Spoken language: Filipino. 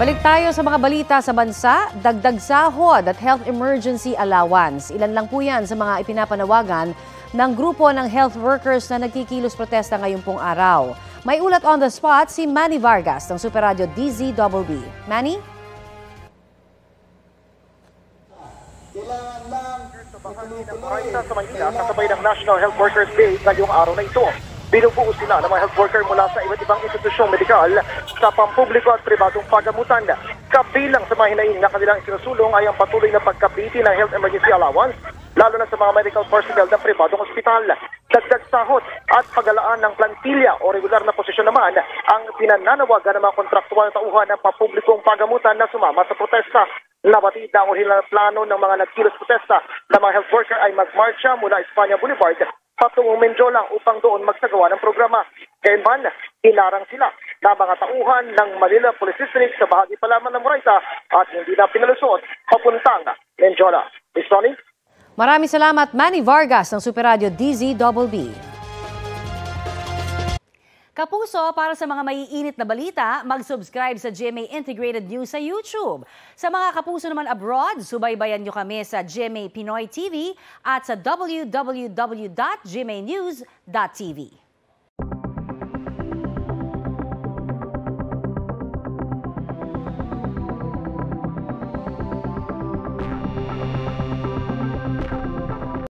Balik tayo sa mga balita sa bansa, dagdag sahod at health emergency allowance. Ilan lang po yan sa mga ipinapanawagan ng grupo ng health workers na nagkikilos protesta ngayong pong araw. May ulat on the spot si Manny Vargas ng Super Radio DZBB. Manny? Sa Manila, kasabay ng National Health Workers Day ngayong araw na ito. Binubuo sila ng mga health worker mula sa iba't ibang institusyong medikal sa pampubliko at pribadong pagamutan. Kabilang sa mga hinaing na kanilang isinusulong ay ang patuloy na pagkabiti ng health emergency allowance, lalo na sa mga medical personnel ng pribadong ospital. Dagdag sahod at pagalaan ng plantilya o regular na posisyon naman ang pinananawagan ng mga kontraktual na tauhan ng pampublikong pagamutan na sumama sa protesta. Nabatid ang orihinal plano ng mga nagkilos protesta na mga health worker ay magmarcha mula Espanya Boulevard patungong Menjola upang doon magsagawa ng programa. Kailan, hinarang sila na mga tauhan ng Manila Police District sa bahagi pa lamang ng Moraita at hindi na pinalusot papuntang Menjola. Miss Tony? Maraming salamat, Manny Vargas ng Super Radio DZBB. Kapuso, para sa mga maiinit na balita, mag-subscribe sa GMA Integrated News sa YouTube. Sa mga kapuso naman abroad, subaybayan nyo kami sa GMA Pinoy TV at sa www.gmanews.tv.